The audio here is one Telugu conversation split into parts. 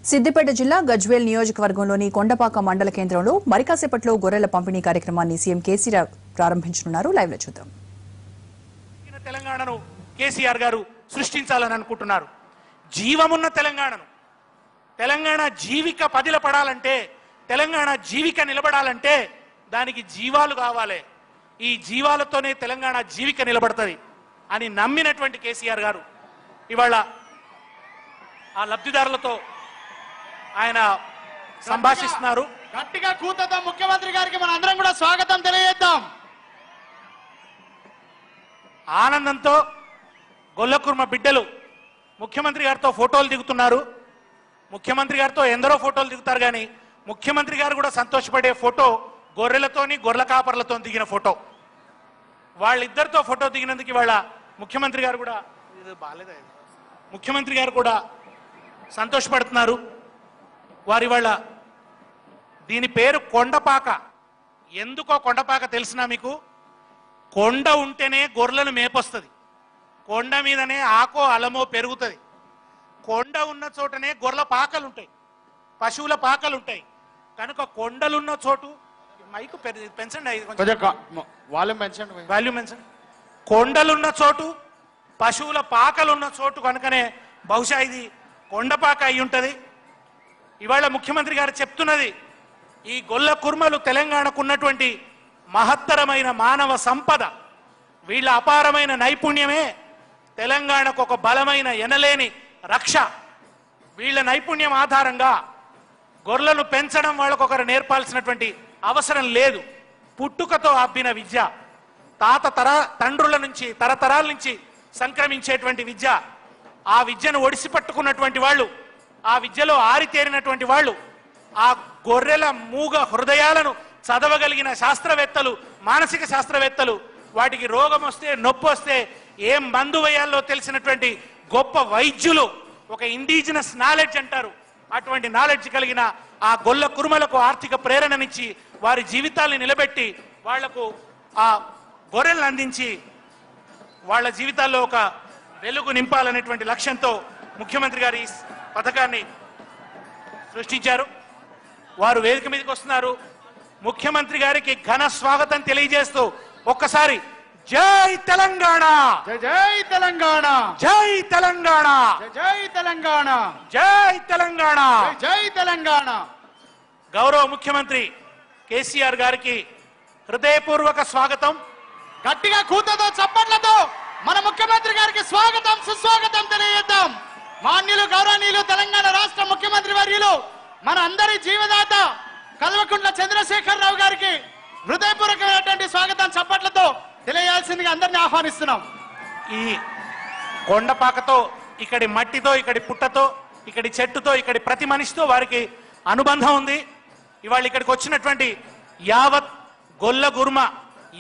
సిద్దిపేట జిల్లా గజ్వేల్ నియోజకవర్గంలోని కొండపాక మండల కేంద్రంలో మరికాసేపట్లో గొర్రెల పంపిణీ కార్యక్రమాన్ని సీఎం కేసీఆర్ ప్రారంభించనున్నారు. లైవ్ లో చూద్దాం. తెలంగాణను కేసీఆర్ గారు సృష్టించాలని అనుకుంటున్నారు. జీవమున్న తెలంగాణ జీవిక పదిల పడాలంటే, తెలంగాణ జీవిక నిలబడాలంటే దానికి జీవాలు కావాలి. ఈ జీవాలతోనే తెలంగాణ జీవిక నిలబడుతుంది అని నమ్మినటువంటి కేసీఆర్ గారు ఇవాళ ఆ లబ్ధిదారులతో ఆయన సంభాషిస్తున్నారు. గట్టిగా కూతతో ముఖ్యమంత్రి గారికి మన అందరం కూడా స్వాగతం తెలియజేద్దాం. ఆనందంతో గొల్లకుర్మ బిడ్డలు ముఖ్యమంత్రి గారితో ఫోటోలు దిగుతున్నారు. ముఖ్యమంత్రి గారితో ఎందరో ఫోటోలు దిగుతారు, కానీ ముఖ్యమంత్రి గారు కూడా సంతోషపడే ఫోటో గొర్రెలతోని గొర్రెల కాపర్లతో దిగిన ఫోటో. వాళ్ళిద్దరితో ఫోటో దిగినందుకు ఇవాళ ముఖ్యమంత్రి గారు కూడా సంతోషపడుతున్నారు. వారి వాళ్ళ దీని పేరు కొండపాక. ఎందుకో కొండపాక తెలిసినా మీకు? కొండ ఉంటేనే గొర్రెలను మేపొస్తుంది, కొండ మీదనే ఆకో అలమో పెరుగుతుంది, కొండ ఉన్న చోటనే గొర్రెల పాకలు ఉంటాయి, పశువుల పాకలు ఉంటాయి. కనుక కొండలున్న చోటు మైకు పెంచండి, వాల్యూమ్ పెంచండి. కొండలున్న చోటు పశువుల పాకలున్న చోటు కనుకనే బహుశా ఇది కొండపాక అయి ఉంటుంది. ఇవాళ ముఖ్యమంత్రి గారు చెప్తున్నది, ఈ గొల్ల కుర్మలు తెలంగాణకు ఉన్నటువంటి మహత్తరమైన మానవ సంపద, వీళ్ళ అపారమైన నైపుణ్యమే తెలంగాణకు ఒక బలమైన ఎనలేని రక్ష. వీళ్ళ నైపుణ్యం ఆధారంగా గొర్రెలను పెంచడం వాళ్ళకొకరు నేర్పాల్సినటువంటి అవసరం లేదు. పుట్టుకతో అబ్బిన విద్య, తండ్రుల నుంచి తరతరాల నుంచి సంక్రమించేటువంటి విద్య. ఆ విద్యను ఒడిసి పట్టుకున్నటువంటి వాళ్ళు, ఆ విద్యలో ఆరితేరినటువంటి వాళ్ళు, ఆ గొర్రెల మూగ హృదయాలను చదవగలిగిన శాస్త్రవేత్తలు, మానసిక శాస్త్రవేత్తలు, వాటికి రోగం వస్తే నొప్పి వస్తే ఏం మందు వేయాలో తెలిసినటువంటి గొప్ప వైద్యులు, ఒక ఇండిజినస్ నాలెడ్జ్ అంటారు, అటువంటి నాలెడ్జ్ కలిగిన ఆ గొల్ల కుర్మలకు ఆర్థిక ప్రేరణనిచ్చి వారి జీవితాల్ని నిలబెట్టి వాళ్లకు ఆ గొర్రెలను అందించి వాళ్ళ జీవితాల్లో ఒక వెలుగు నింపాలనేటువంటి లక్ష్యంతో ముఖ్యమంత్రి గారు ఈ పథకాన్ని సృష్టించారు. వారు వేదిక మీదకి వస్తున్నారు. ముఖ్యమంత్రి గారికి ఘన స్వాగతం తెలియజేస్తూ ఒక్కసారి జై తెలంగాణ, జై తెలంగాణ, జై తెలంగాణ, జై తెలంగాణ, జై తెలంగాణ, జై తెలంగాణ. గౌరవ ముఖ్యమంత్రి కేసీఆర్ గారికి హృదయపూర్వక స్వాగతం. గట్టిగా కూతతో చప్పట్లతో మన ముఖ్యమంత్రి గారికి స్వాగతం సుస్వాగతం తెలియజేద్దాం. మాన్యులు గౌరవనీయులు తెలంగాణ రాష్ట్ర ముఖ్యమంత్రి వర్యులు మన అందరి జీవదాత కల్వకుంట్ల చంద్రశేఖరరావు గారికి హృదయపూర్వకమైనటువంటి స్వాగతం చప్పట్లతో తెలియాల్సిందిగా అందరినీ ఆహ్వానిస్తున్నాం. ఈ కొండపాకతో, ఇక్కడి మట్టితో, ఇక్కడి పుట్టతో, ఇక్కడి చెట్టుతో, ఇక్కడి ప్రతి మనిషితో వారికి అనుబంధం ఉంది. ఇవాళ ఇక్కడికి వచ్చినటువంటి యావత్ గొల్ల గుర్మ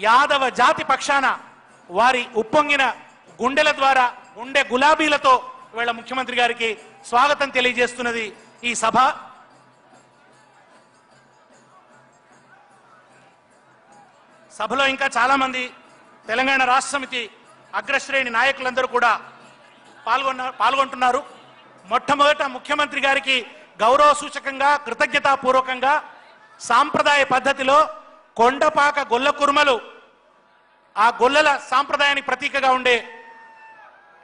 యాదవ జాతి పక్షాన వారి ఉప్పొంగిన గుండెల ద్వారా, గుండె గులాబీలతో ఇవాళ ముఖ్యమంత్రి గారికి స్వాగతం తెలియజేస్తున్నది ఈ సభ. సభలో ఇంకా చాలా మంది తెలంగాణ రాష్ట్ర సమితి అగ్రశ్రేణి నాయకులందరూ కూడా పాల్గొంటున్నారు. మొట్టమొదట ముఖ్యమంత్రి గారికి గౌరవ సూచకంగా, కృతజ్ఞతాపూర్వకంగా సాంప్రదాయ పద్ధతిలో కొండపాక గొల్ల కుర్మలు ఆ గొల్లల సాంప్రదాయానికి ప్రతీకగా ఉండే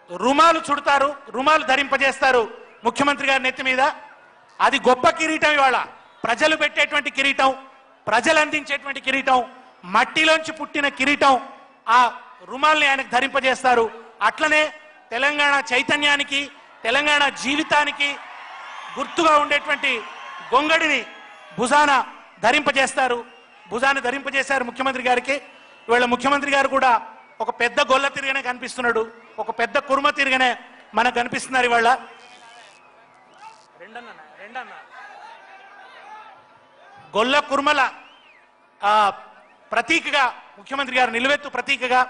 రుమాలు చుడతారు, రుమాలు ధరింపజేస్తారు ముఖ్యమంత్రి గారి నెత్తి మీద. అది గొప్ప కిరీటం. ఇవాళ ప్రజలు పెట్టేటువంటి కిరీటం, ప్రజలు అందించేటువంటి కిరీటం, మట్టిలోంచి పుట్టిన కిరీటం. ఆ రుమాల్ని ఆయనకు ధరింపజేస్తారు. అట్లనే తెలంగాణ చైతన్యానికి, తెలంగాణ జీవితానికి గుర్తుగా ఉండేటువంటి గొంగడిని భుజాన ధరింపజేస్తారు. భుజాన్ని ధరింపజేశారు ముఖ్యమంత్రి గారికి. ఇవాళ ముఖ్యమంత్రి గారు కూడా ఒక పెద్ద గొల్ల తిరిగానే కనిపిస్తున్నాడు, ఒక పెద్ద కుర్మ తిరిగానే మనకు కనిపిస్తున్నారు. ఇవాళ గొల్ల కుర్మల ప్రతీకగా ముఖ్యమంత్రి గారు, నిలువెత్తు ప్రతీకగా,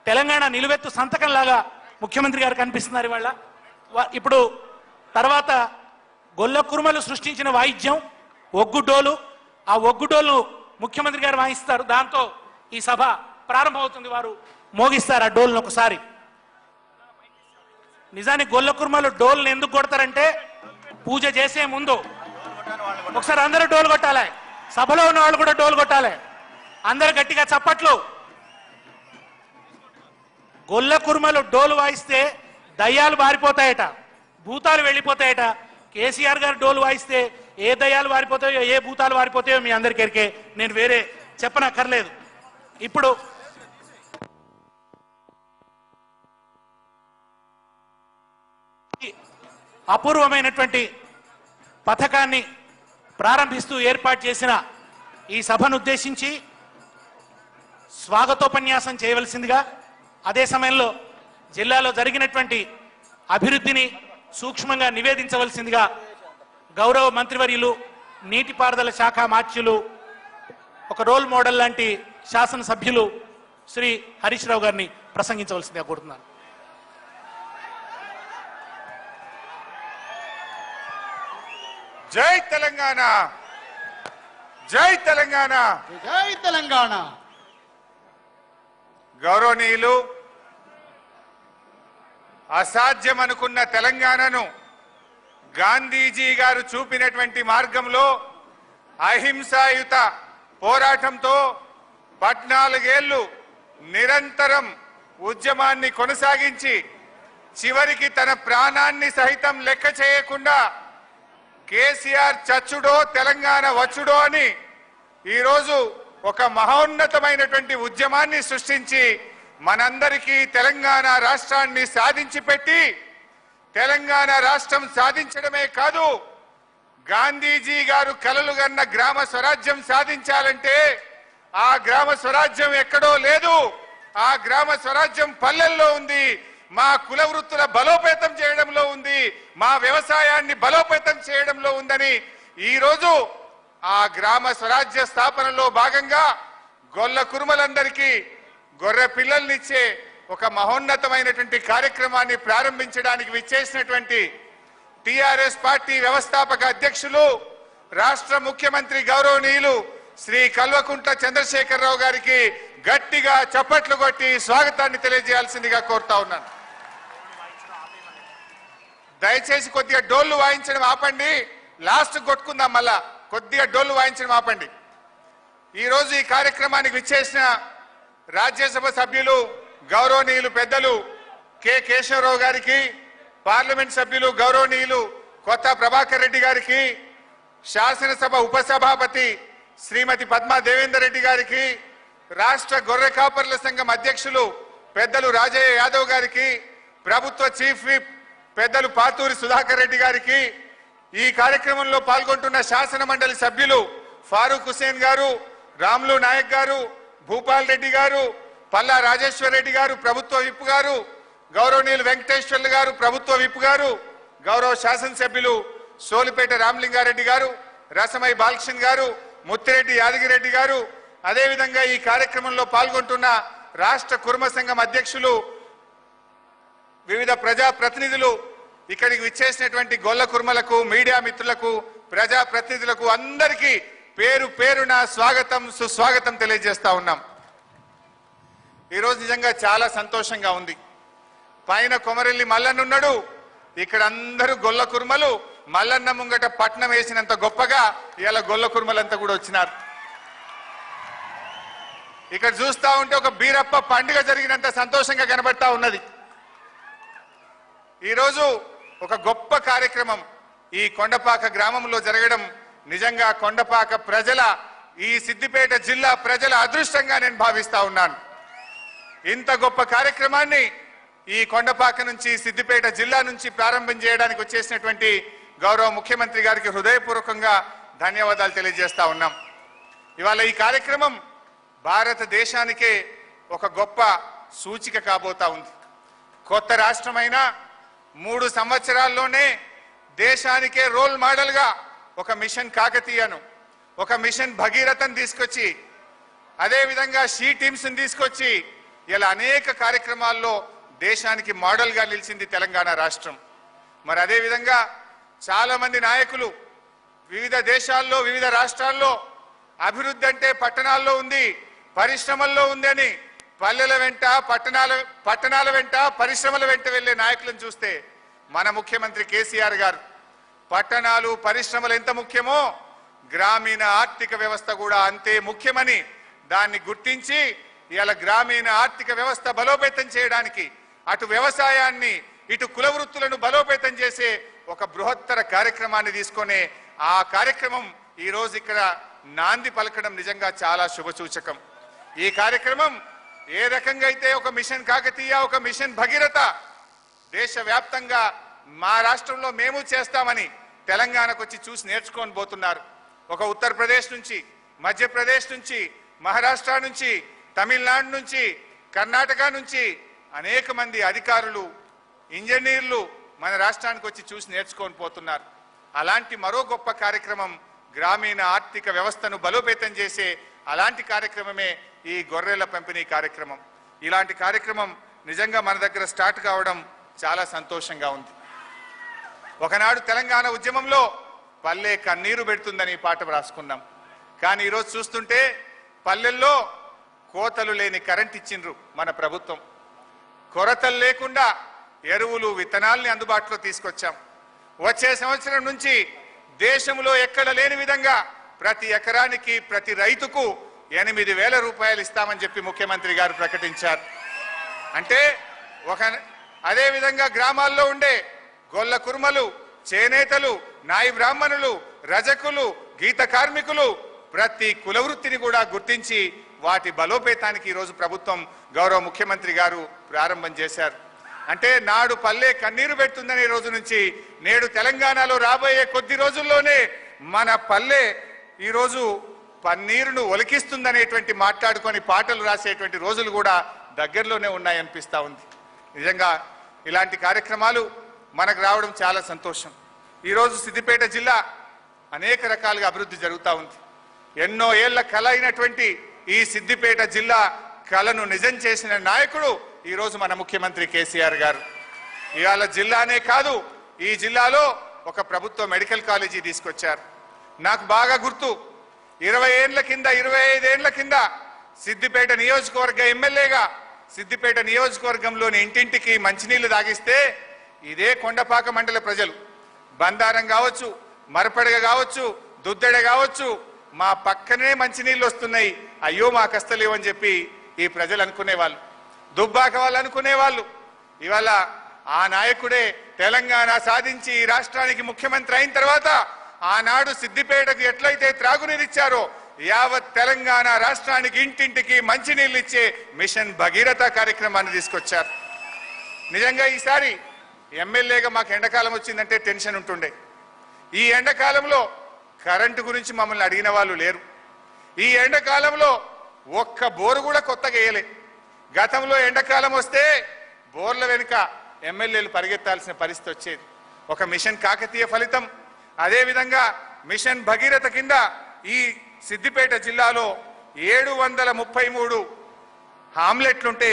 తెలంగాణ నిలువెత్తు సంతకం లాగా ముఖ్యమంత్రి గారు కనిపిస్తున్నారు ఇవాళ. ఇప్పుడు తర్వాత గొల్ల కుర్మలు సృష్టించిన వాయిద్యం ఒగ్గుడోలు. ఆ ఒగ్గుడోలు ముఖ్యమంత్రి గారు వాయిస్తారు. దాంతో ఈ సభ ప్రారంభమవుతుంది. వారు మోగిస్తారు ఆ డోల్ను ఒకసారి. నిజానికి గొల్ల కుర్మలు డోల్ని ఎందుకు కొడతారంటే పూజ చేసే ముందు ఒకసారి అందరూ డోలు కొట్టాలి. సభలో ఉన్న వాళ్ళు కూడా డోలు కొట్టాలి. అందరూ గట్టిగా చప్పట్లు. గొల్ల కుర్మలు డోలు వాయిస్తే దయ్యాలు బారిపోతాయట, భూతాలు వెళ్ళిపోతాయట. కేసీఆర్ గారు డోలు వాయిస్తే ఏ దయ్యాలు వారిపోతాయో ఏ భూతాలు వారిపోతాయో మీ అందరికీ ఎరికే, నేను వేరే చెప్పనక్కర్లేదు. ఇప్పుడు అపూర్వమైనటువంటి పథకాన్ని ప్రారంభిస్తూ ఏర్పాటు చేసిన ఈ సభను ఉద్దేశించి స్వాగతోపన్యాసం చేయవలసిందిగా, అదే సమయంలో జిల్లాలో జరిగినటువంటి అభివృద్ధిని సూక్ష్మంగా నివేదించవలసిందిగా గౌరవ మంత్రివర్యులు, నీటిపారుదల శాఖ మార్చులు, ఒక రోల్ మోడల్ లాంటి శాసనసభ్యులు శ్రీ హరీష్ రావు గారిని ప్రసంగించవలసిందిగా కోరుతున్నాను. జై తెలంగాణ, జై తెలంగాణ, జై తెలంగాణ. గౌరవనీయులు, అసాధ్యం అనుకున్న తెలంగాణను గాంధీజీ గారు చూపినటువంటి మార్గంలో అహింసాయుత పోరాటంతో 14 ఏళ్లు నిరంతరం ఉద్యమాన్ని కొనసాగించి చివరికి తన ప్రాణాన్ని సహితం లెక్క చేయకుండా కేసీఆర్ చచ్చుడో తెలంగాణ వచ్చుడో అని ఈరోజు ఒక మహోన్నతమైనటువంటి ఉద్యమాన్ని సృష్టించి మనందరికీ తెలంగాణ రాష్ట్రాన్ని సాధించి పెట్టి, తెలంగాణ రాష్ట్రం సాధించడమే కాదు, గాంధీజీ గారు కలలుగన్న గ్రామ స్వరాజ్యం సాధించాలంటే ఆ గ్రామ స్వరాజ్యం ఎక్కడో లేదు, ఆ గ్రామ స్వరాజ్యం పల్లెల్లో ఉంది. మా కుల వృత్తుల బలోపేతం చేయడంలో ఉంది, మా వ్యవసాయాన్ని బలోపేతం చేయడంలో ఉందని ఈరోజు ఆ గ్రామ స్వరాజ్య స్థాపనలో భాగంగా గొల్ల కురుమలందరికీ గొర్రె పిల్లల్నిచ్చే ఒక మహోన్నతమైనటువంటి కార్యక్రమాన్ని ప్రారంభించడానికి విచ్చేసినటువంటి టిఆర్ఎస్ పార్టీ వ్యవస్థాపక అధ్యక్షులు, రాష్ట్ర ముఖ్యమంత్రి గౌరవనీయులు శ్రీ కల్వకుంట్ల చంద్రశేఖరరావు గారికి గట్టిగా చప్పట్లు కొట్టి స్వాగతాన్ని తెలియజేయాల్సిందిగా కోరుతా ఉన్నాను. దయచేసి కొద్దిగా డోళ్లు వాయించడం ఆపండి, లాస్ట్ కొట్టుకుందాం. మళ్ళా కొద్దిగా డోళ్లు వాయించడం ఆపండి. ఈరోజు ఈ కార్యక్రమానికి విచ్చేసిన రాజ్యసభ సభ్యులు గౌరవనీయులు పెద్దలు కె కేశవరావు గారికి, పార్లమెంట్ సభ్యులు గౌరవనీయులు కొత్త ప్రభాకర్ రెడ్డి గారికి, శాసనసభ ఉపసభాపతి శ్రీమతి పద్మా దేవేందర్ రెడ్డి గారికి, రాష్ట్ర గొర్రె కాపర్ల సంఘం అధ్యక్షులు పెద్దలు రాజయ్య యాదవ్ గారికి, ప్రభుత్వ చీఫ్ విప్ పెద్దలు పాతూరి సుధాకర్ రెడ్డి గారికి, ఈ కార్యక్రమంలో పాల్గొంటున్న శాసన మండలి సభ్యులు ఫారూక్ హుసేన్ గారు, రాములు నాయక్ గారు, భూపాల్ రెడ్డి గారు, పల్లా రాజేశ్వర్ రెడ్డి గారు ప్రభుత్వ విప్ గారు, గౌరవనీయులు వెంకటేశ్వర్లు గారు ప్రభుత్వ విప్ గారు, గౌరవ శాసనసభ్యులు సోలిపేట రామలింగారెడ్డి గారు, రసమై బాలకృష్ణ గారు, ముత్తిరెడ్డి యాదగిరెడ్డి గారు, అదేవిధంగా ఈ కార్యక్రమంలో పాల్గొంటున్న రాష్ట్ర కుర్మ సంఘం అధ్యక్షులు, వివిధ ప్రజా ప్రతినిధులు, ఇక్కడికి విచ్చేసినటువంటి గొల్ల కుర్మలకు, మీడియా మిత్రులకు, ప్రజా ప్రతినిధులకు అందరికీ పేరు పేరున స్వాగతం సుస్వాగతం తెలియజేస్తా ఉన్నాం. ఈరోజు నిజంగా చాలా సంతోషంగా ఉంది. పైన కొమరెల్లి మల్లన్న ఉన్నాడు, ఇక్కడ అందరూ గొల్ల కుర్మలు మల్లన్న ముంగట పట్నం వేసినంత గొప్పగా ఇలా గొల్ల కుర్మలంతా కూడా వచ్చినారు. ఇక్కడ చూస్తా ఉంటే ఒక బీరప్ప పండుగ జరిగినంత సంతోషంగా కనబడతా ఉన్నది. ఈరోజు ఒక గొప్ప కార్యక్రమం ఈ కొండపాక గ్రామంలో జరగడం నిజంగా కొండపాక ప్రజల, ఈ సిద్దిపేట జిల్లా ప్రజల అదృష్టంగా నేను భావిస్తా ఉన్నాను. ఇంత గొప్ప కార్యక్రమాన్ని ఈ కొండపాక నుంచి, సిద్దిపేట జిల్లా నుంచి ప్రారంభం చేయడానికి వచ్చేసినటువంటి గౌరవ ముఖ్యమంత్రి గారికి హృదయపూర్వకంగా ధన్యవాదాలు తెలియజేస్తా ఉన్నాం. ఇవాళ ఈ కార్యక్రమం భారతదేశానికే ఒక గొప్ప సూచిక కాబోతా ఉంది. కొత్త రాష్ట్రమైన 3 సంవత్సరాల్లోనే దేశానికే రోల్ మోడల్గా ఒక మిషన్ కాకతీయను, ఒక మిషన్ భగీరథను తీసుకొచ్చి, అదేవిధంగా షీ టీమ్స్ని తీసుకొచ్చి ఇలా అనేక కార్యక్రమాల్లో దేశానికి మోడల్గా నిలిచింది తెలంగాణ రాష్ట్రం. మరి అదేవిధంగా చాలా మంది నాయకులు వివిధ దేశాల్లో, వివిధ రాష్ట్రాల్లో అభివృద్ధి అంటే పట్టణాల్లో ఉంది, పరిశ్రమల్లో ఉంది అని పల్లెల వెంట, పట్టణాల వెంట, పరిశ్రమల వెంట వెళ్లే నాయకులను చూస్తే మన ముఖ్యమంత్రి కేసీఆర్ గారు పట్టణాలు పరిశ్రమలు ఎంత ముఖ్యమో గ్రామీణ ఆర్థిక వ్యవస్థ కూడా అంతే ముఖ్యమని దాన్ని గుర్తించి ఇవాళ గ్రామీణ ఆర్థిక వ్యవస్థ బలోపేతం చేయడానికి అటు వ్యవసాయాన్ని ఇటు కుల వృత్తులను బలోపేతం చేసే ఒక బృహత్తర కార్యక్రమాన్ని తీసుకొని ఆ కార్యక్రమం ఈ రోజు ఇక్కడ నాంది పలకడం నిజంగా చాలా శుభసూచకం. ఈ కార్యక్రమం ఏ రకంగా అయితే ఒక మిషన్ కాకతీయ ఒక మిషన్ భగీరథ దేశవ్యాప్తంగా మా రాష్ట్రంలో మేము చేస్తామని తెలంగాణకు వచ్చి చూసి నేర్చుకొని పోతున్నారు. ఒక ఉత్తరప్రదేశ్ నుంచి మధ్యప్రదేశ్ నుంచి మహారాష్ట్ర నుంచి తమిళనాడు నుంచి కర్ణాటక నుంచి అనేక మంది అధికారులు ఇంజనీర్లు మన రాష్ట్రానికి వచ్చి చూసి నేర్చుకొని పోతున్నారు. అలాంటి మరో గొప్ప కార్యక్రమం గ్రామీణ ఆర్థిక వ్యవస్థను బలోపేతం చేసే అలాంటి కార్యక్రమమే ఈ గొర్రెల పంపిణీ కార్యక్రమం. ఇలాంటి కార్యక్రమం నిజంగా మన దగ్గర స్టార్ట్ కావడం చాలా సంతోషంగా ఉంది. ఒకనాడు తెలంగాణ ఉద్యమంలో పల్లె కన్నీరు పెడుతుందని పాట రాసుకున్నాం. కానీ ఈరోజు చూస్తుంటే పల్లెల్లో కోతలు లేని కరెంట్ ఇచ్చిండ్రు మన ప్రభుత్వం. కొరతలు లేకుండా ఎరువులు విత్తనాల్ని అందుబాటులో తీసుకొచ్చాం. వచ్చే సంవత్సరం నుంచి దేశంలో ఎక్కడ లేని విధంగా ప్రతి ఎకరానికి ప్రతి రైతుకు 8,000 రూపాయలు ఇస్తామని చెప్పి ముఖ్యమంత్రి గారు ప్రకటించారు. అంటే అదే విధంగా గ్రామాల్లో ఉండే గొల్ల కుర్మలు, చేనేతలు, నాయి బ్రాహ్మణులు, రజకులు, గీత కార్మికులు ప్రతి కుల వృత్తిని కూడా గుర్తించి వాటి బలోపేతానికి ఈరోజు ప్రభుత్వం గౌరవ ముఖ్యమంత్రి గారు ప్రారంభం చేశారు. అంటే నాడు పల్లె కన్నీరు పెడుతుందనే రోజు నుంచి నేడు తెలంగాణలో రాబోయే కొద్ది రోజుల్లోనే మన పల్లె ఈరోజు పన్నీరును ఒలికిస్తుందనేటువంటి మాట్లాడుకొని పాటలు రాసేటువంటి రోజులు కూడా దగ్గరలోనే ఉన్నాయనిపిస్తా ఉంది. నిజంగా ఇలాంటి కార్యక్రమాలు మనకు రావడం చాలా సంతోషం. ఈరోజు సిద్దిపేట జిల్లా అనేక రకాలుగా అభివృద్ధి జరుగుతూ ఉంది. ఎన్నో ఏళ్ల కల అయినటువంటి ఈ సిద్దిపేట జిల్లా కలను నిజం చేసిన నాయకుడు ఈరోజు మన ముఖ్యమంత్రి కేసీఆర్ గారు. ఇవాళ జిల్లానే కాదు, ఈ జిల్లాలో ఒక ప్రభుత్వ మెడికల్ కాలేజీ తీసుకొచ్చారు. నాకు బాగా గుర్తు, 20 ఏళ్ల కింద 25 ఏళ్ల కింద సిద్దిపేట నియోజకవర్గ ఎమ్మెల్యేగా సిద్దిపేట నియోజకవర్గంలోని ఇంటింటికి మంచినీళ్లు తాగిస్తే ఇదే కొండపాక మండల ప్రజలు బందారం కావచ్చు, మరపడగ కావచ్చు, దుద్దెడ కావచ్చు, మా పక్కనే మంచినీళ్ళు వస్తున్నాయి, అయ్యో మా కష్టలేవని చెప్పి ఈ ప్రజలు అనుకునేవాళ్ళు, దుబ్బాక వాళ్ళు అనుకునేవాళ్ళు. ఇవాళ ఆ నాయకుడే తెలంగాణ సాధించి ఈ రాష్ట్రానికి ముఖ్యమంత్రి అయిన తర్వాత ఆనాడు సిద్దిపేటకు ఎట్లయితే త్రాగునీరిచ్చారో యావత్ తెలంగాణ రాష్ట్రానికి ఇంటింటికి మంచినీళ్ళు ఇచ్చే మిషన్ భగీరథ కార్యక్రమాన్ని తీసుకొచ్చారు. నిజంగా ఈసారి ఎమ్మెల్యేగా మాకు ఎండాకాలం వచ్చిందంటే టెన్షన్ ఉంటుండే. ఈ ఎండాకాలంలో కరెంటు గురించి మమ్మల్ని అడిగిన వాళ్ళు లేరు. ఈ ఎండాకాలంలో ఒక్క బోరు కూడా కొత్తగా వేయలే. గతంలో ఎండాకాలం వస్తే బోర్ల వెనుక ఎమ్మెల్యేలు పరిగెత్తాల్సిన పరిస్థితి వచ్చేది. ఒక మిషన్ కాకతీయ ఫలితం. అదేవిధంగా మిషన్ భగీరథ కింద ఈ సిద్దిపేట జిల్లాలో 733 ఆమ్లెట్లుంటే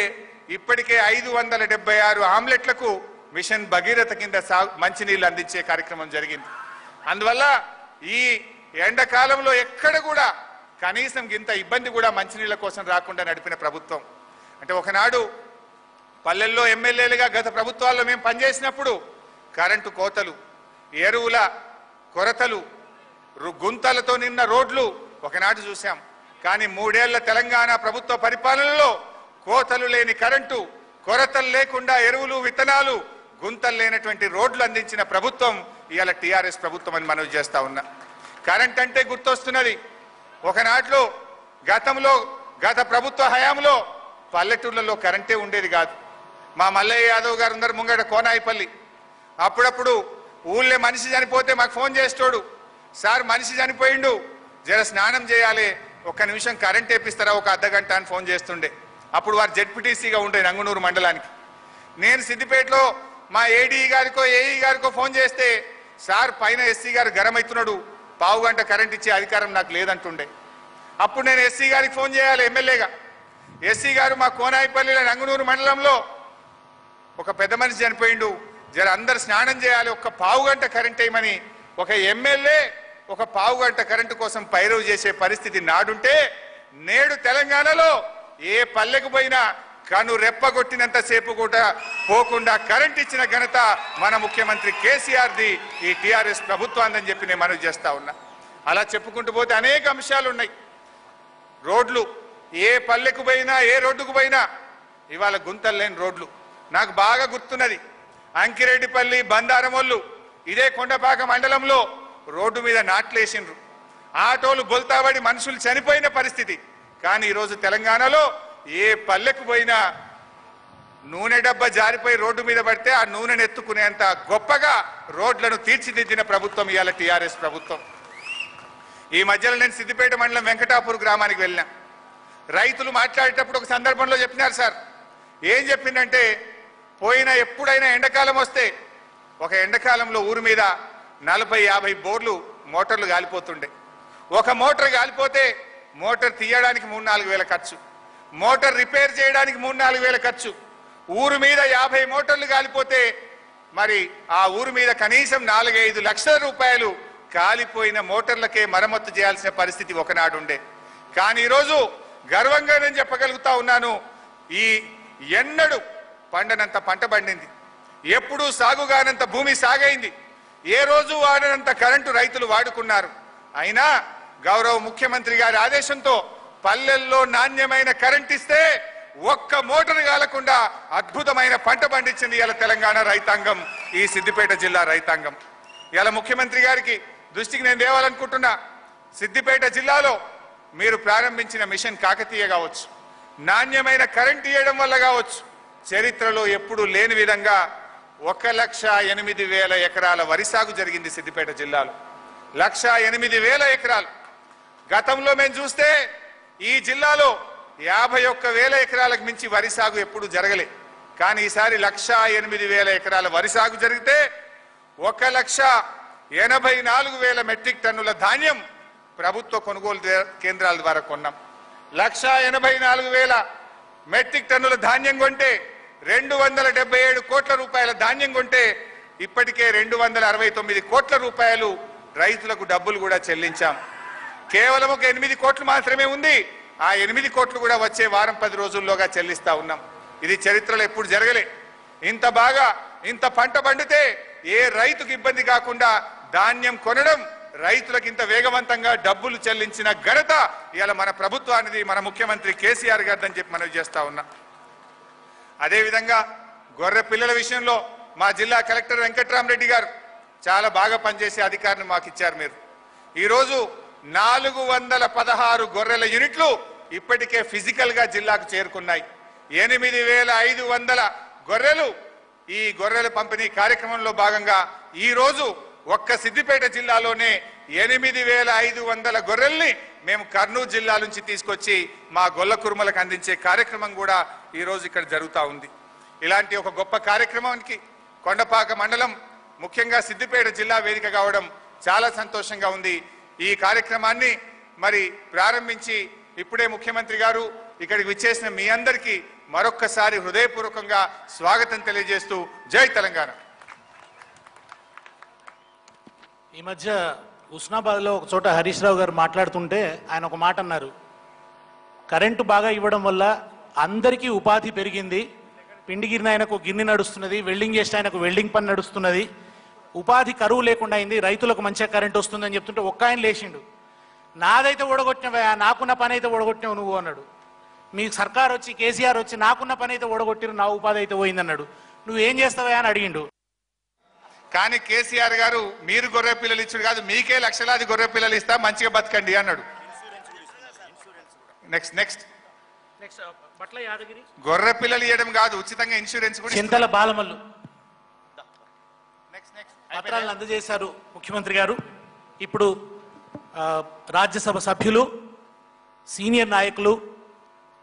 ఇప్పటికే 576 ఆమ్లెట్లకు మిషన్ భగీరథ కింద మంచినీళ్ళు అందించే కార్యక్రమం జరిగింది. అందువల్ల ఈ ఎండాకాలంలో ఎక్కడ కూడా కనీసం ఇంత ఇబ్బంది కూడా మంచినీళ్ళ కోసం రాకుండా నడిపిన ప్రభుత్వం. అంటే ఒకనాడు పల్లెల్లో ఎమ్మెల్యేలుగా గత ప్రభుత్వాల్లో మేము పనిచేసినప్పుడు కరెంటు కోతలు, ఎరువుల కొరతలు, గుంతలతో నిన్న రోడ్లు ఒకనాడు చూసాం. కానీ 3 ఏళ్ల తెలంగాణ ప్రభుత్వ పరిపాలనలో కోతలు లేని కరెంటు, కొరతలు లేకుండా ఎరువులు, విత్తనాలు, గుంతలు లేనటువంటి రోడ్లు అందించిన ప్రభుత్వం ఇవాళ టీఆర్ఎస్ ప్రభుత్వం అని మనవి చేస్తా ఉన్నా. కరెంట్ అంటే గుర్తొస్తున్నది, ఒకనాట్లో గతంలో గత ప్రభుత్వ హయాంలో పల్లెటూళ్ళలో కరెంటే ఉండేది కాదు. మా మల్లయ్య యాదవ్ గారు అందరు ముంగట కోనాయిపల్లి, అప్పుడప్పుడు ఊళ్ళో మనిషి చనిపోతే మాకు ఫోన్ చేస్తాడు, సార్ మనిషి చనిపోయిండు, జర స్నానం చేయాలి, ఒక్క నిమిషం కరెంట్ వేపిస్తారా ఒక అర్ధగంట అని ఫోన్ చేస్తుండే. అప్పుడు వారు జెడ్పీటీసీగా ఉండే నంగునూరు మండలానికి. నేను సిద్దిపేటలో మా ఏడీ గారికో ఏఈ గారికో ఫోన్ చేస్తే సార్ పైన ఎస్సీ గారు గరం అవుతున్నాడు, పావు గంట కరెంట్ ఇచ్చే అధికారం నాకు లేదంటుండే. అప్పుడు నేను ఎస్సీ గారికి ఫోన్ చేయాలి ఎమ్మెల్యేగా. ఎస్సీ గారు మా కోనాయిపల్లిలో నంగునూరు మండలంలో ఒక పెద్ద మనిషి చనిపోయిండు, జర అందరు స్నానం చేయాలి, ఒక్క పావు గంట కరెంట్ వేయమని ఒక ఎమ్మెల్యే ఒక పావు గంట కరెంటు కోసం పైరవ్ చేసే పరిస్థితి నాడుంటే నేడు తెలంగాణలో ఏ పల్లెకు పోయినా కను రెప్పగొట్టినంతసేపు కూడా పోకుండా కరెంట్ ఇచ్చిన ఘనత మన ముఖ్యమంత్రి కేసీఆర్ది, ఈ టీఆర్ఎస్ ప్రభుత్వాన్ని చెప్పి నేను మనవి చేస్తా ఉన్నా. అలా చెప్పుకుంటూ పోతే అనేక అంశాలు ఉన్నాయి. రోడ్లు, ఏ పల్లెకు పోయినా ఏ రోడ్డుకు పోయినా ఇవాళ గుంతలు లేని రోడ్లు. నాకు బాగా గుర్తున్నది, అంకిరెడ్డిపల్లి బందారమొల్లు ఇదే కొండపాక మండలంలో రోడ్డు మీద నాట్లేసిండ్రు. ఆటోలు బొల్తాబడి మనుషులు చనిపోయిన పరిస్థితి. కానీ ఈరోజు తెలంగాణలో ఏ పల్లెకు పోయినా నూనె డబ్బా జారిపోయి రోడ్డు మీద పడితే ఆ నూనెను ఎత్తుకునేంత గొప్పగా రోడ్లను తీర్చిదిద్దిన ప్రభుత్వం ఇవాళ టీఆర్ఎస్ ప్రభుత్వం. ఈ మధ్యలో నేను సిద్దిపేట మండలం వెంకటాపూర్ గ్రామానికి వెళ్ళినా. రైతులు మాట్లాడేటప్పుడు ఒక సందర్భంలో చెప్పినారు సార్. ఏం చెప్పిందంటే, పోయిన ఎప్పుడైనా ఎండాకాలం వస్తే ఒక ఎండాకాలంలో ఊరి మీద 40-50 బోర్లు మోటార్లు కాలిపోతుండే. ఒక మోటార్ కాలిపోతే మోటార్ తీయడానికి 3-4 వేల ఖర్చు, మోటార్ రిపేర్ చేయడానికి 3-4 వేల ఖర్చు. ఊరు మీద 50 మోటార్లు కాలిపోతే మరి ఆ ఊరు మీద కనీసం 4-5 లక్షల రూపాయలు కాలిపోయిన మోటార్లకే మరమ్మత్తు చేయాల్సిన పరిస్థితి ఒకనాడుండే. కానీ ఈరోజు గర్వంగా నేను చెప్పగలుగుతా ఉన్నాను, ఈ ఎన్నడూ పండనంత పంట పండింది, ఎప్పుడూ సాగుగానంత భూమి సాగైంది, ఏ రోజు వాడనంత కరెంటు రైతులు వాడుకున్నారు. అయినా గౌరవ ముఖ్యమంత్రి గారి ఆదేశంతో పల్లెల్లో నాణ్యమైన కరెంట్ ఇస్తే ఒక్క మోటార్ కాలకుండా అద్భుతమైన పంట పండించింది ఇలా తెలంగాణ రైతాంగం, ఈ సిద్దిపేట జిల్లా రైతాంగం. ఇలా ముఖ్యమంత్రి గారికి దృష్టికి నేను తేవాలనుకుంటున్నా, సిద్దిపేట జిల్లాలో మీరు ప్రారంభించిన మిషన్ కాకతీయ కావచ్చు, నాణ్యమైన కరెంట్ ఇవ్వడం వల్ల కావచ్చు, చరిత్రలో ఎప్పుడూ లేని విధంగా 1,08,000 ఎకరాల వరి సాగు జరిగింది సిద్దిపేట జిల్లాలో. 1,08,000 ఎకరాలు. గతంలో మేము చూస్తే ఈ జిల్లాలో 51,000 ఎకరాలకు మించి వరి సాగు ఎప్పుడు జరగలే. కానీ ఈసారి 1,08,000 ఎకరాల వరి సాగు జరిగితే 1,84,000 మెట్రిక్ టన్నుల ధాన్యం ప్రభుత్వ కొనుగోలు కేంద్రాల ద్వారా కొన్నాం. 1,84,000 మెట్రిక్ టన్నుల ధాన్యం కొంటే 277 కోట్ల రూపాయల ధాన్యం కొంటే ఇప్పటికే 269 కోట్ల రూపాయలు రైతులకు డబ్బులు కూడా చెల్లించాం. కేవలం ఒక 8 కోట్లు మాత్రమే ఉంది. ఆ 8 కోట్లు కూడా వచ్చే వారం 10 రోజుల్లోగా చెల్లిస్తా ఉన్నాం. ఇది చరిత్రలో ఎప్పుడు జరగలే. ఇంత బాగా ఇంత పంట పండితే ఏ రైతుకు ఇబ్బంది కాకుండా ధాన్యం కొనడం, రైతులకు ఇంత వేగవంతంగా డబ్బులు చెల్లించిన ఘనత ఇవాళ మన ప్రభుత్వానిది, మన ముఖ్యమంత్రి కేసీఆర్ గారిదని చెప్పి మనం చేస్తా ఉన్నాం. అదేవిధంగా గొర్రె పిల్లల విషయంలో మా జిల్లా కలెక్టర్ వెంకట్రామరెడ్డి గారు చాలా బాగా పనిచేసే అధికారిని మాకు ఇచ్చారు. మీరు ఈరోజు 416 గొర్రెల యూనిట్లు ఇప్పటికే ఫిజికల్ గా జిల్లాకు చేరుకున్నాయి. 8,500 గొర్రెలు ఈ గొర్రెల పంపిణీ కార్యక్రమంలో భాగంగా ఈ రోజు ఒక్క సిద్దిపేట జిల్లాలోనే 8,500 గొర్రెల్ని మేము కర్నూలు జిల్లా నుంచి తీసుకొచ్చి మా గొల్ల కురుమలకు అందించే కార్యక్రమం కూడా ఈ రోజు ఇక్కడ జరుగుతూ ఉంది. ఇలాంటి ఒక గొప్ప కార్యక్రమానికి కొండపాక మండలం, ముఖ్యంగా సిద్దిపేట జిల్లా వేదిక కావడం చాలా సంతోషంగా ఉంది. ఈ కార్యక్రమాన్ని మరి ప్రారంభించి ఇప్పుడే ముఖ్యమంత్రి గారు ఇక్కడికి విచ్చేసిన మీ అందరికీ మరొక్కసారి హృదయపూర్వకంగా స్వాగతం తెలియజేస్తూ జై తెలంగాణ. ఈ మధ్య ఉస్నాబాద్లో ఒక చోట హరీష్ రావు గారు మాట్లాడుతుంటే ఆయన ఒక మాట అన్నారు, కరెంటు బాగా ఇవ్వడం వల్ల అందరికీ ఉపాధి పెరిగింది, పిండి గిరిన ఆయనకు గిన్నె నడుస్తున్నది, వెల్డింగ్ చేస్తే ఆయనకు వెల్డింగ్ పని నడుస్తున్నది, ఉపాధి కరువు లేకుండా అయింది, రైతులకు మంచిగా కరెంట్ వస్తుందని చెప్తుంటే ఒక్క ఆయన లేచిండు, నాదైతే ఓడగొట్టినవా, నాకున్న పని అయితే ఓడగొట్టినావు నువ్వు అన్నాడు. మీ సర్కార్ వచ్చి కేసీఆర్ వచ్చి నాకున్న పని అయితే ఓడగొట్టిరు, నా ఉపాధి అయితే పోయిందన్నాడు, నువ్వేం చేస్తావా అని అడిగిండు. కానీ కేసీఆర్ గారు మీరు గొర్రె పిల్లలు ఇచ్చుడు కాదు, మీకే లక్షలాది గొర్రె పిల్లలు ఇస్తా, మంచిగా బతకండి అన్నాడు. నెక్స్ట్ బట్ల యాదగిరి గొర్రె పిల్లలు ఇవ్వడం కాదు, ఉచితంగా ఇన్సూరెన్స్ కూడా. చింతల బాలమల్లు పత్రాలను అందజేశారు ముఖ్యమంత్రి గారు. ఇప్పుడు రాజ్యసభ సభ్యులు, సీనియర్ నాయకులు,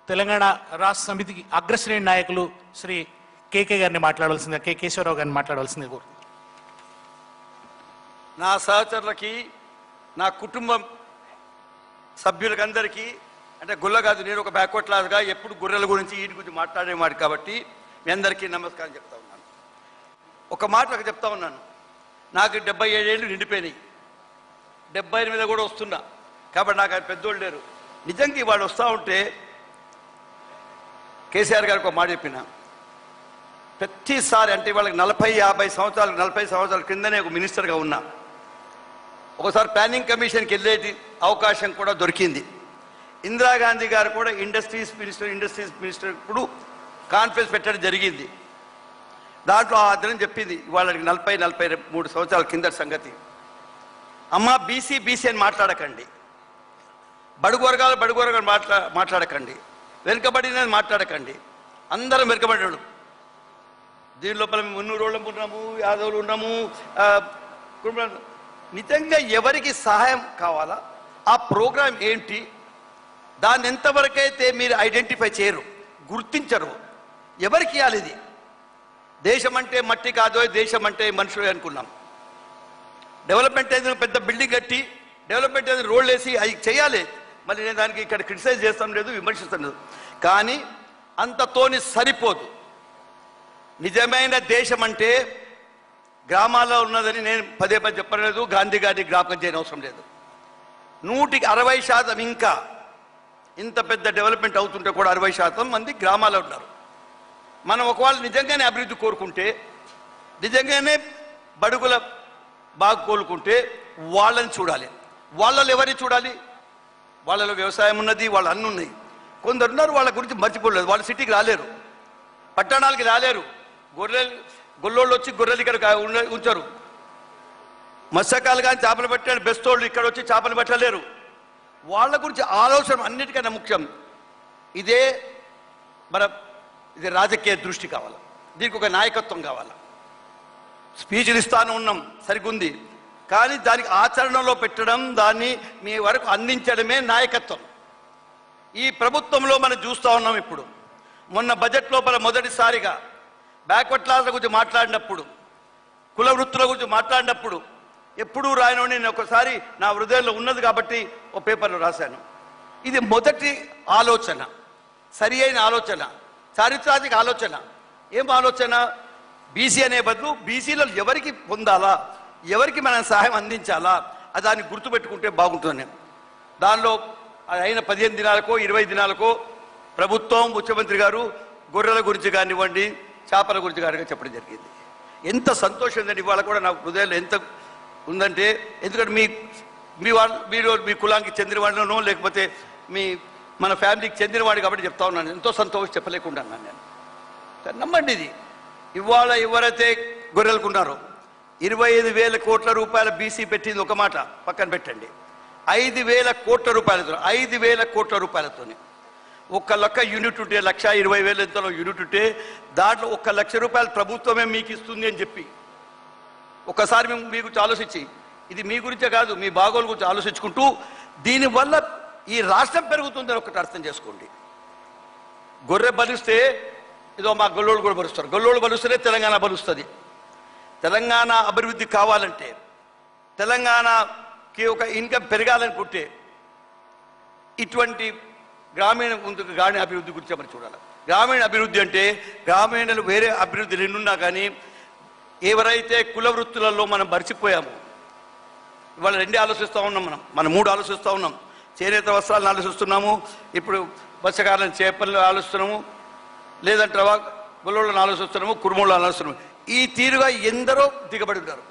తెలంగాణ రాష్ట్ర సమితికి అగ్రశ్రేణి నాయకులు శ్రీ కేకే గారిని మాట్లాడాల్సిందే, కె కేశవరావు గారిని మాట్లాడాల్సిందే కోరు. నా సహచరులకి, నా కుటుంబం సభ్యులకి అందరికీ, అంటే గుల్ల కాదు, నేను ఒక బ్యాక్వర్డ్ క్లాస్గా ఎప్పుడు గొర్రెల గురించి వీటి గురించి మాట్లాడేవాడు కాబట్టి మీ అందరికీ నమస్కారం చెప్తా ఉన్నాను. ఒక మాట చెప్తా ఉన్నాను, నాకు 77 ఏళ్ళు నిండిపోయినాయి, 78 మీద కూడా వస్తున్నా కాబట్టి నాకు అది పెద్దోళ్ళు లేరు. నిజంగా వాళ్ళు వస్తూ ఉంటే కేసీఆర్ గారికి ఒక మాట చెప్పిన, ప్రతిసారి అంటే వాళ్ళకి 40-50 సంవత్సరాలు 40 సంవత్సరాల క్రిందనే ఒక మినిస్టర్గా ఉన్నా, ఒకసారి ప్లానింగ్ కమిషన్కి వెళ్ళేటి అవకాశం కూడా దొరికింది. ఇందిరాగాంధీ గారు కూడా ఇండస్ట్రీస్ మినిస్టర్ ఇప్పుడు కాన్ఫరెన్స్ పెట్టడం జరిగింది. దాంట్లో ఆ దినం చెప్పింది, వాళ్ళకి 40-43 సంవత్సరాల కింద సంగతి, అమ్మ బీసీ అని మాట్లాడకండి, బడుగు వర్గాలు మాట్లాడకండి, వెనుకబడినది మాట్లాడకండి, అందరం వెనుకబడినాడు. దీని లోపల మేము 300 వాళ్ళము ఉన్నాము, యాదవులు ఉన్నాము. నిజంగా ఎవరికి సహాయం కావాలా, ఆ ప్రోగ్రాం ఏంటి, దాన్ని ఎంతవరకైతే మీరు ఐడెంటిఫై చేయరు, గుర్తించరు, ఎవరికి ఇవ్వాలి? ఇది దేశం అంటే మట్టి కాదో, దేశం అంటే మనుషులు అనుకున్నాం. డెవలప్మెంట్ ఏదైనా పెద్ద బిల్డింగ్ కట్టి, డెవలప్మెంట్ ఏదైనా రోడ్లు వేసి అవి చేయాలి. మళ్ళీ నేను దానికి ఇక్కడ క్రిటిసైజ్ చేస్తాం లేదు, విమర్శిస్తాం లేదు. కానీ అంతతోని సరిపోదు. నిజమైన దేశం అంటే గ్రామాల్లో ఉన్నదని నేను పదే చెప్పలేదు, గాంధీ గారిని జ్ఞాపకం చేయని అవసరం లేదు. 160% ఇంకా ఇంత పెద్ద డెవలప్మెంట్ అవుతుంటే కూడా 60% మంది గ్రామాల్లో ఉన్నారు. మనం ఒకవేళ నిజంగానే అభివృద్ధి కోరుకుంటే, నిజంగానే బడుగుల బాగా కోరుకుంటే వాళ్ళని చూడాలి. వాళ్ళలో ఎవరిని చూడాలి? వాళ్ళలో వ్యవసాయం ఉన్నది, వాళ్ళు అన్నీ ఉన్నాయి. కొందరు ఉన్నారు వాళ్ళ గురించి మర్చిపోలేదు, వాళ్ళు సిటీకి రాలేరు, పట్టణాలకి రాలేరు. గొల్లోళ్ళు వచ్చి గొర్రెలు ఇక్కడ ఉంచారు. మత్స్యకాలు కానీ చేపలు పెట్టారు, బెస్తోళ్ళు ఇక్కడ వచ్చి చేపలు పెట్టలేరు. వాళ్ళ గురించి ఆలోచన అన్నిటికన్నా ముఖ్యం. ఇది రాజకీయ దృష్టి కావాలి, దీనికి ఒక నాయకత్వం కావాలి. స్పీచ్లు ఇస్తాను ఉన్నాం, సరిగ్గుంది, కానీ దానికి ఆచరణలో పెట్టడం, దాన్ని మీ వరకు అందించడమే నాయకత్వం. ఈ ప్రభుత్వంలో మనం చూస్తూ ఉన్నాం. ఇప్పుడు మొన్న బడ్జెట్ లోపల మొదటిసారిగా బ్యాక్వర్డ్ క్లాస్ల గురించి మాట్లాడినప్పుడు, కుల వృత్తుల గురించి మాట్లాడినప్పుడు ఎప్పుడూ రాయనని నేను ఒకసారి నా హృదయంలో ఉన్నది కాబట్టి ఒక పేపర్లో రాశాను. ఇది మొదటి ఆలోచన, సరి అయిన ఆలోచన, చారిత్రాత్మక ఆలోచన. ఏం ఆలోచన? బీసీ అనే బదులు బీసీలో ఎవరికి పొందాలా, ఎవరికి మనం సహాయం అందించాలా, దాన్ని గుర్తుపెట్టుకుంటే బాగుంటుంది. దానిలో అయిన 15 దినాలకో 20 దినాలకో ప్రభుత్వం, ముఖ్యమంత్రి గారు గొర్రెల గురించి కానివ్వండి, చేపల గురించి కానీ చెప్పడం జరిగింది. ఎంత సంతోషం ఉందండి. ఇవాళ కూడా నాకు హృదయంలో ఎంత ఉందంటే, ఎందుకంటే మీరు మీ కులానికి చెందినవాడినో లేకపోతే మన ఫ్యామిలీకి చెందినవాడు కాబట్టి చెప్తా ఉన్నాను. ఎంతో సంతోషం చెప్పలేకుండా అన్నాను నేను. నమ్మండి, ఇది ఇవాళ ఎవరైతే గొర్రెలుకున్నారో 25,000 కోట్ల రూపాయల బీసీ పెట్టింది ఒక మాట పక్కన పెట్టండి. 5,000 కోట్ల రూపాయలతో 5,000 కోట్ల రూపాయలతోనే 1 లక్ష యూనిట్ ఉంటే, 1,20,000 ఎంతలో యూనిట్ ఉంటే దాంట్లో 1 లక్ష రూపాయలు ప్రభుత్వమే మీకు ఇస్తుంది అని చెప్పి ఒకసారి మేము మీ గురించి ఆలోచించి, ఇది మీ గురించే కాదు మీ బాగోలు గురించి ఆలోచించుకుంటూ దీనివల్ల ఈ రాష్ట్రం పెరుగుతుందని ఒకటి అర్థం చేసుకోండి. గొర్రె బలిస్తే ఇదో మా గొల్లోళ్ళు కూడా బలుస్తారు, గొల్లోళ్ళు బలుస్తేనే తెలంగాణ బలుస్తుంది. తెలంగాణ అభివృద్ధి కావాలంటే, తెలంగాణకి ఒక ఇన్కమ్ పెరగాలనుకుంటే ఇటువంటి గ్రామీణ అభివృద్ధి గురించి మనం చూడాలి. గ్రామీణ అభివృద్ధి అంటే గ్రామీణలు వేరే అభివృద్ధి రెండున్నా కానీ ఎవరైతే కుల వృత్తులలో మనం మర్చిపోయాము, ఇవాళ 2 ఆలోచిస్తూ ఉన్నాం, మనం 3 ఆలోచిస్తూ ఉన్నాం. చేనేత వస్త్రాలను ఆలోచిస్తున్నాము, ఇప్పుడు మత్స్యకారులను చేపలను ఆలోచిస్తున్నాము, లేదంటే గొల్లోళ్ళను ఆలోచిస్తున్నాము, కురుమూళ్ళను ఆలోచిస్తున్నాము. ఈ తీరుగా ఎందరో దిగబడి ఉన్నారు.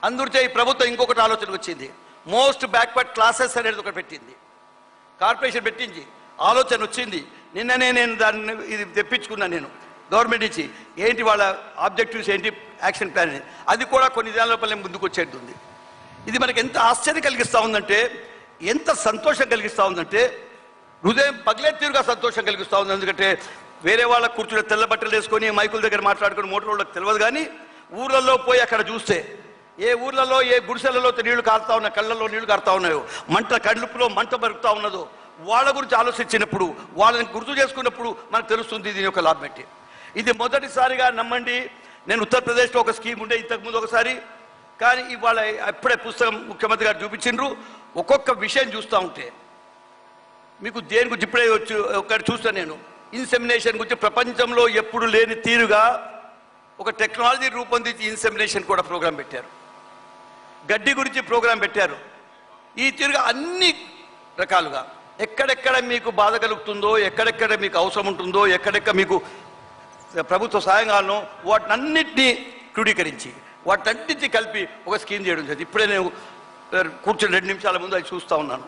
అందుకే ఈ ప్రభుత్వం ఇంకొకటి ఆలోచన వచ్చింది. మోస్ట్ బ్యాక్వర్డ్ క్లాసెస్ అనేది ఒకటి పెట్టింది, కార్పొరేషన్ పెట్టించి ఆలోచన వచ్చింది. నిన్ననే నేను దాన్ని ఇది తెప్పించుకున్నాను నేను గవర్నమెంట్ నుంచి. ఏంటి వాళ్ళ ఆబ్జెక్టివ్స్ ఏంటి, యాక్షన్ ప్లాన్, అది కూడా కొన్ని దినాల లోపల ముందుకు వచ్చేది ఉంది. ఇది మనకి ఎంత ఆశ్చర్యం కలిగిస్తూ ఉందంటే, ఎంత సంతోషం కలిగిస్తూ ఉందంటే, హృదయం పగిలే తీరుగా సంతోషం కలిగిస్తూ ఉంది. ఎందుకంటే వేరే వాళ్ళ కూర్చుని తెల్ల బట్టలు వేసుకొని మైకుల దగ్గర మాట్లాడుకుని మోటార్ వాళ్ళకి తెలియదు. కానీ ఊర్లలో పోయి అక్కడ చూస్తే, ఏ ఊర్లలో ఏ గుడిసెలలో నీళ్లు కారుతా ఉన్నాయి, కళ్ళల్లో నీళ్లు కారుతా ఉన్నాయో, కడుపులో మంట బరుకుతా ఉన్నదో, వాళ్ళ గురించి ఆలోచించినప్పుడు, వాళ్ళని గుర్తు చేసుకున్నప్పుడు మనకు తెలుస్తుంది దీని యొక్క లాభం ఏంటి. ఇది మొదటిసారిగా నమ్మండి. నేను ఉత్తరప్రదేశ్లో ఒక స్కీమ్ ఉండే ఇంతకుముందు ఒకసారి, కానీ ఇవాళ అప్పుడే పుస్తకం ముఖ్యమంత్రి గారు చూపించిండ్రు. ఒక్కొక్క విషయం చూస్తూ ఉంటే మీకు దేని గురించి ఇప్పుడే వచ్చి ఒకటి చూస్తాను నేను. ఇన్సెమినేషన్ గురించి ప్రపంచంలో ఎప్పుడు లేని తీరుగా ఒక టెక్నాలజీ రూపొందించి ఇన్సెమినేషన్ కూడా ప్రోగ్రాం పెట్టారు. గడ్డి గురించి ప్రోగ్రాం పెట్టారు. ఈ తీరుగా అన్ని రకాలుగా ఎక్కడెక్కడ మీకు బాధ కలుగుతుందో, ఎక్కడెక్కడ మీకు అవసరం ఉంటుందో, ఎక్కడెక్కడ మీకు ప్రభుత్వ సాయంగాలను వాటినన్నింటినీ క్రోడీకరించి వాటన్నింటినీ కలిపి ఒక స్కీమ్ చేయడం జరిగింది. ఇప్పుడే నేను కూర్చొని 2 నిమిషాల ముందు అది చూస్తూ ఉన్నాను.